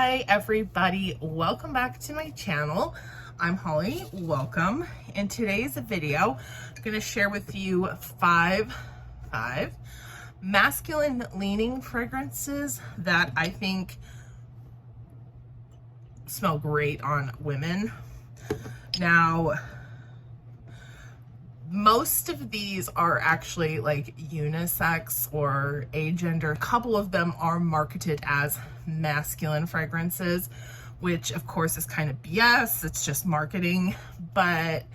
Hi everybody, welcome back to my channel. I'm Holly, welcome. In today's video, I'm going to share with you five masculine leaning fragrances that I think smell great on women. Now, most of these are actually like unisex or agender. A couple of them are marketed as masculine fragrances, which of course is kind of BS. It's just marketing, but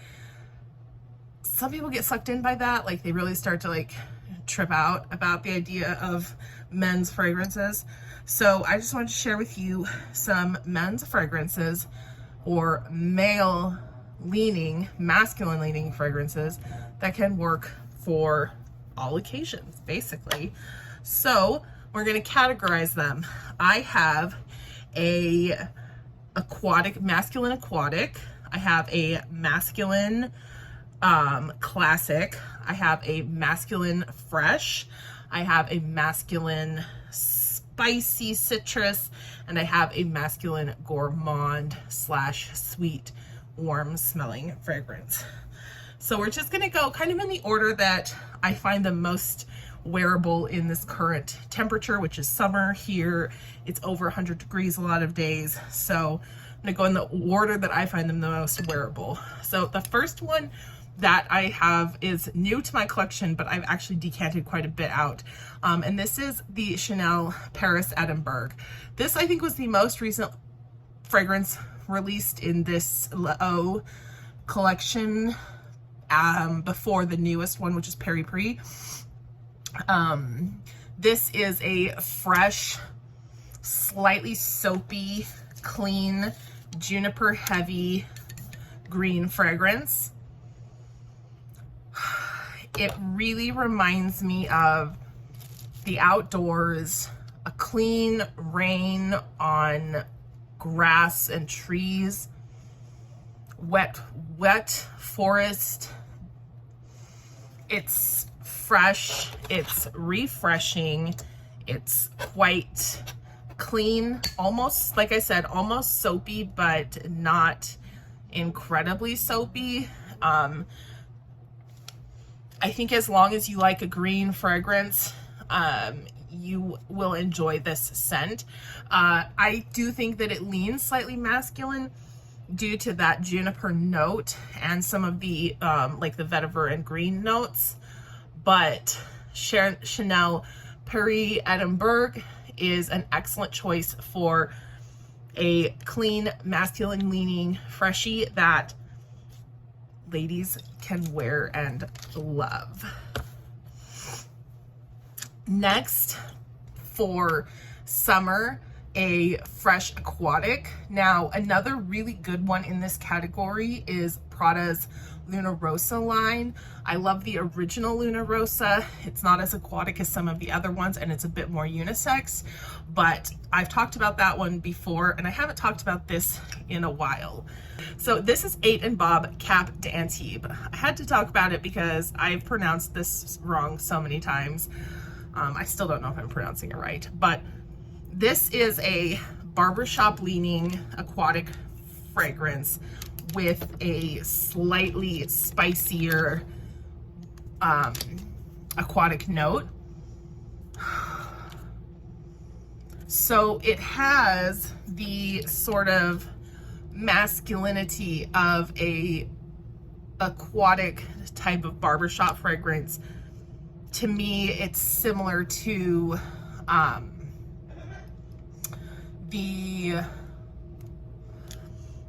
some people get sucked in by that. Like they really start to like trip out about the idea of men's fragrances. So I just wanted to share with you some men's fragrances or male leaning, masculine leaning fragrances that can work for all occasions, basically. So we're going to categorize them. I have a masculine aquatic. I have a masculine classic. I have a masculine fresh. I have a masculine spicy citrus, and I have a masculine gourmand / sweet warm smelling fragrance. So we're just going to go kind of in the order that I find the most wearable in this current temperature, which is summer here. It's over 100 degrees a lot of days. So I'm going to go in the order that I find them the most wearable. So the first one that I have is new to my collection, but I've actually decanted quite a bit out. And this is the Chanel Paris Edinburgh. This I think was the most recent fragrance released in this O collection before the newest one, which is Peri Pri. This is a fresh, slightly soapy, clean, juniper heavy green fragrance. It really reminds me of the outdoors, a clean rain on grass and trees, wet forest. It's fresh, it's refreshing, it's quite clean, almost, like I said, almost soapy, but not incredibly soapy. I think as long as you like a green fragrance, you will enjoy this scent. I do think that it leans slightly masculine due to that juniper note and some of the like the vetiver and green notes, but Chanel Paris Edinburgh is an excellent choice for a clean, masculine leaning freshie that ladies can wear and love. Next, for summer, a fresh aquatic. Now, another really good one in this category is Prada's Luna Rossa line. I love the original Luna Rossa. It's not as aquatic as some of the other ones, and it's a bit more unisex, but I've talked about that one before, and I haven't talked about this in a while. So this is 8 Bob Cap d'Antibes. I had to talk about it because I've pronounced this wrong so many times. I still don't know if I'm pronouncing it right, but this is a barbershop leaning aquatic fragrance with a slightly spicier aquatic note. So it has the sort of masculinity of a aquatic type of barbershop fragrance. To me, it's similar to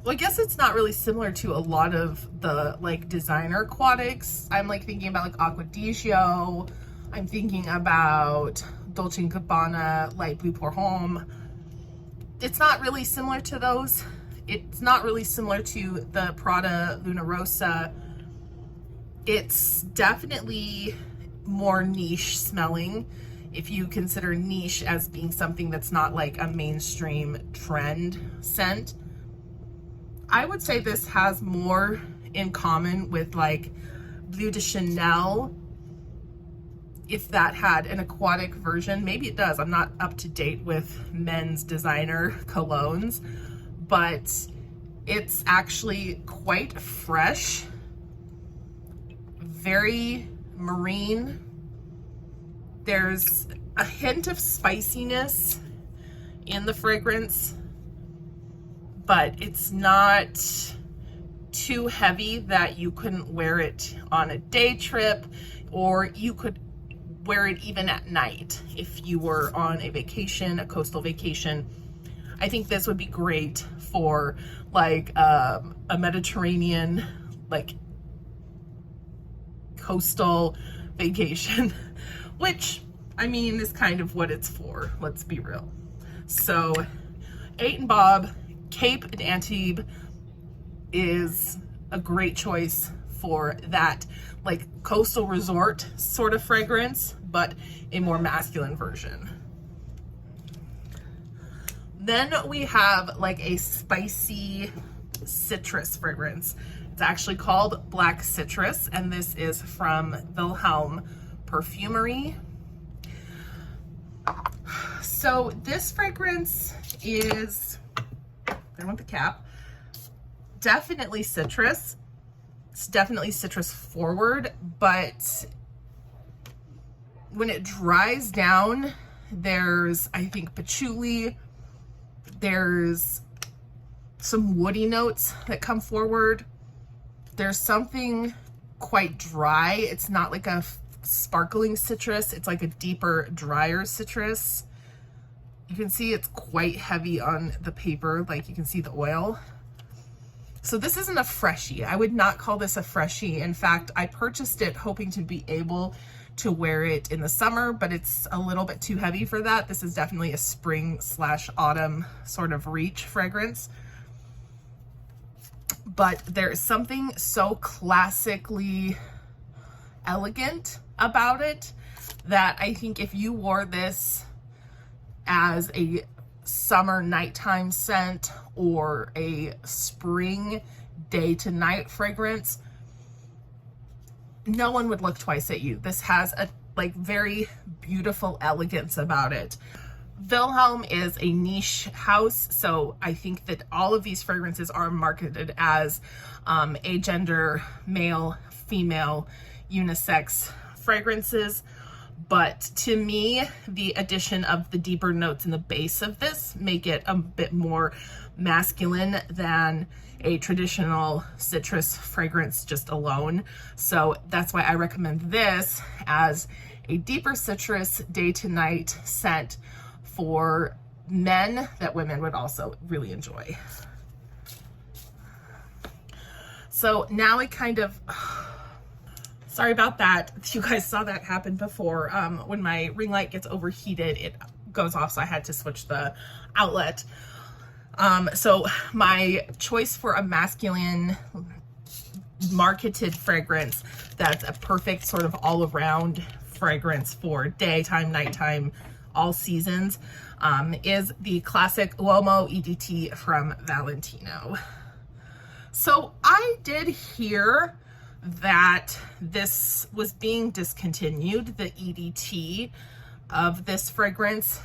well, I guess it's not really similar to a lot of the like designer aquatics. I'm like thinking about like Acqua di Gio. I'm thinking about Dolce & Gabbana, Light Blue Pour Homme. It's not really similar to those. It's not really similar to the Prada Luna Rossa. It's definitely more niche smelling, if you consider niche as being something that's not like a mainstream trend scent. I would say this has more in common with like Bleu de Chanel if that had an aquatic version. Maybe it does. I'm not up to date with men's designer colognes, but it's actually quite fresh, very marine. There's a hint of spiciness in the fragrance, but it's not too heavy that you couldn't wear it on a day trip, or you could wear it even at night if you were on a vacation, a coastal vacation. I think this would be great for like a Mediterranean, like coastal vacation, which I mean is kind of what it's for, let's be real. So 8 & Bob Cape and Antibes is a great choice for that like coastal resort sort of fragrance, but a more masculine version. Then we have like a spicy citrus fragrance. It's actually called Black Citrus, and this is from Wilhelm Perfumery. So this fragrance is, I want the cap, definitely citrus. It's definitely citrus forward, but when it dries down, there's, I think, patchouli, there's some woody notes that come forward. There's something quite dry. It's not like a sparkling citrus. It's like a deeper, drier citrus. You can see it's quite heavy on the paper, like you can see the oil. So this isn't a freshie. I would not call this a freshie. In fact, I purchased it hoping to be able to wear it in the summer, but it's a little bit too heavy for that. This is definitely a spring/autumn sort of reach fragrance. But there is something so classically elegant about it that I think if you wore this as a summer nighttime scent or a spring day to night fragrance, no one would look twice at you. This has a like very beautiful elegance about it. Wilhelm is a niche house, so I think that all of these fragrances are marketed as agender, male, female, unisex fragrances. But to me, the addition of the deeper notes in the base of this make it a bit more masculine than a traditional citrus fragrance just alone. So that's why I recommend this as a deeper citrus day to night scent for men that women would also really enjoy. So now I kind of, sorry about that. You guys saw that happen before. When my ring light gets overheated, it goes off, so I had to switch the outlet. So my choice for a masculine marketed fragrance that's a perfect sort of all-around fragrance for daytime, nighttime, all seasons, is the classic Uomo EDT from Valentino. So I did hear that this was being discontinued, the EDT of this fragrance.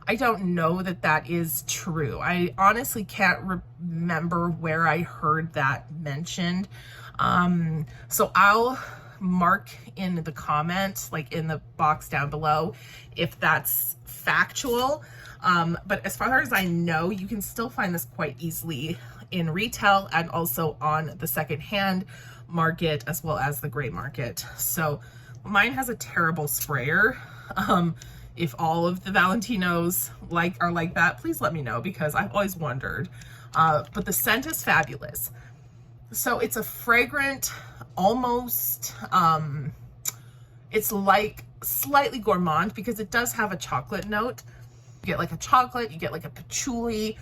I don't know that that is true. I honestly can't remember where I heard that mentioned. So I'll mark in the comments, like in the box down below, if that's factual. But as far as I know, you can still find this quite easily in retail and also on the secondhand market as well as the gray market. So mine has a terrible sprayer. If all of the Valentinos are like that, please let me know, because I've always wondered. But the scent is fabulous. So it's a fragrant, almost, it's like slightly gourmand because it does have a chocolate note. You get like a chocolate, you get like a patchouli.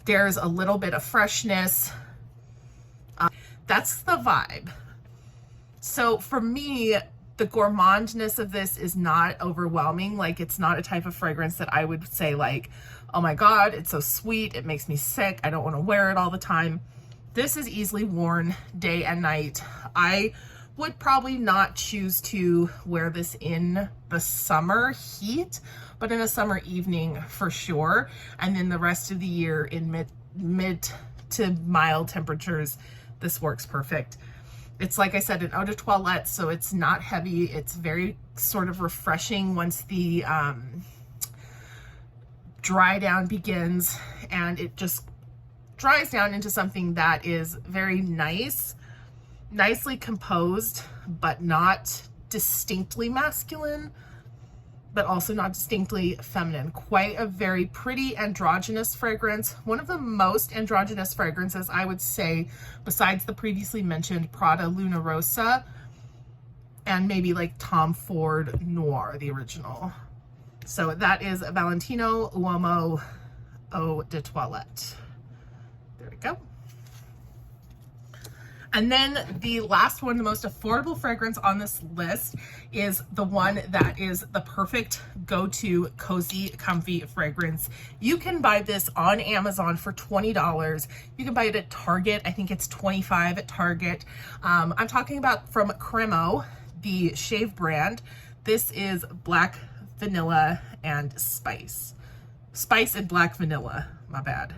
There's a little bit of freshness. That's the vibe. So for me, the gourmandness of this is not overwhelming. Like, it's not a type of fragrance that I would say like, oh my God, it's so sweet, it makes me sick, I don't want to wear it all the time. This is easily worn day and night. I Would probably not choose to wear this in the summer heat, but in a summer evening for sure. And then the rest of the year in mid to mild temperatures, this works perfect. It's, like I said, an eau de toilette, so it's not heavy. It's very sort of refreshing once the dry down begins, and it just dries down into something that is very nice, nicely composed, but not distinctly masculine, but also not distinctly feminine. Quite a very pretty androgynous fragrance. One of the most androgynous fragrances, I would say, besides the previously mentioned Prada Luna Rosa and maybe like Tom Ford Noir, the original. So that is Valentino Uomo Eau de Toilette. There we go. And then the last one, the most affordable fragrance on this list, is the one that is the perfect go-to cozy, comfy fragrance. You can buy this on Amazon for $20. You can buy it at Target. I think it's $25 at Target. I'm talking about from Cremo, the shave brand. This is Black Vanilla and Spice. Spice and Black Vanilla, my bad.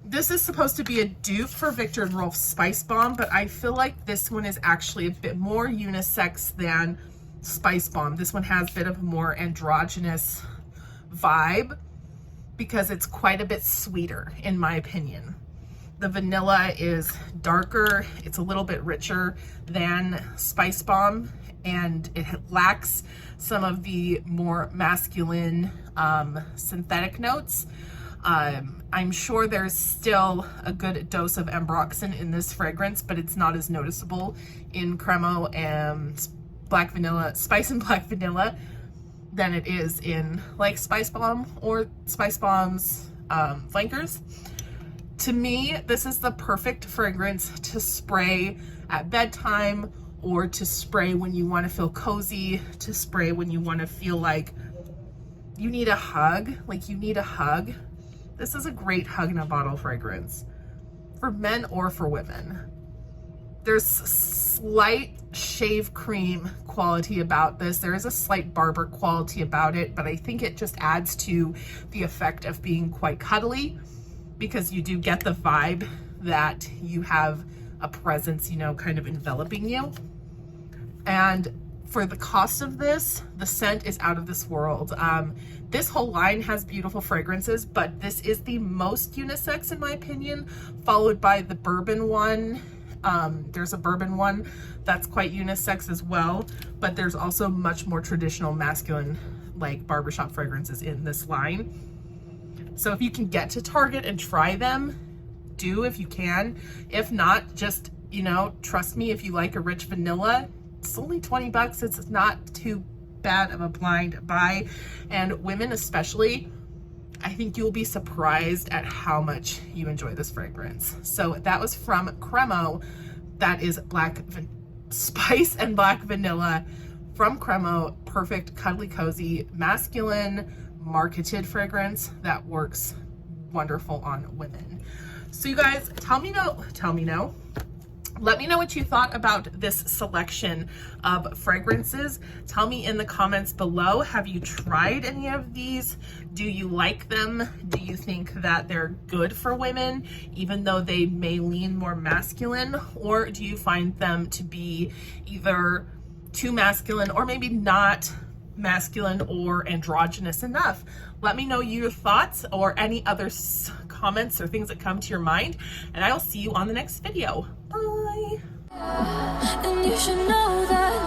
This is supposed to be a dupe for Viktor & Rolf's Spice Bomb, but I feel like this one is actually a bit more unisex than Spice Bomb. This one has a bit of a more androgynous vibe because it's quite a bit sweeter, in my opinion. The vanilla is darker, it's a little bit richer than Spice Bomb, and it lacks some of the more masculine synthetic notes. I'm sure there's still a good dose of ambroxan in this fragrance, but it's not as noticeable in Cremo and Black Vanilla, Spice and Black Vanilla, than it is in like Spice Bomb or Spice Bomb's flankers. To me, this is the perfect fragrance to spray at bedtime, or to spray when you want to feel cozy, to spray when you want to feel like you need a hug, This is a great hug in a bottle fragrance for men or for women. There's slight shave cream quality about this. There is a slight barber quality about it, but I think it just adds to the effect of being quite cuddly, because you do get the vibe that you have a presence, you know, kind of enveloping you. And for the cost of this, the scent is out of this world. This whole line has beautiful fragrances, but this is the most unisex in my opinion, followed by the bourbon one. There's a bourbon one that's quite unisex as well, but there's also much more traditional masculine, like barbershop fragrances in this line. So if you can get to Target and try them, do if you can. If not, just, you know, trust me, if you like a rich vanilla, it's only 20 bucks. It's not too bad of a blind buy. And women especially, I think you'll be surprised at how much you enjoy this fragrance. So that was from Cremo. That is Spice and Black Vanilla from Cremo. Perfect, cuddly, cozy, masculine, marketed fragrance that works wonderful on women. So you guys, let me know what you thought about this selection of fragrances. Tell me in the comments below, have you tried any of these? Do you like them? Do you think that they're good for women, even though they may lean more masculine? Or do you find them to be either too masculine or maybe not masculine or androgynous enough? Let me know your thoughts or any other comments or things that come to your mind, and I'll see you on the next video. Bye. And you should know that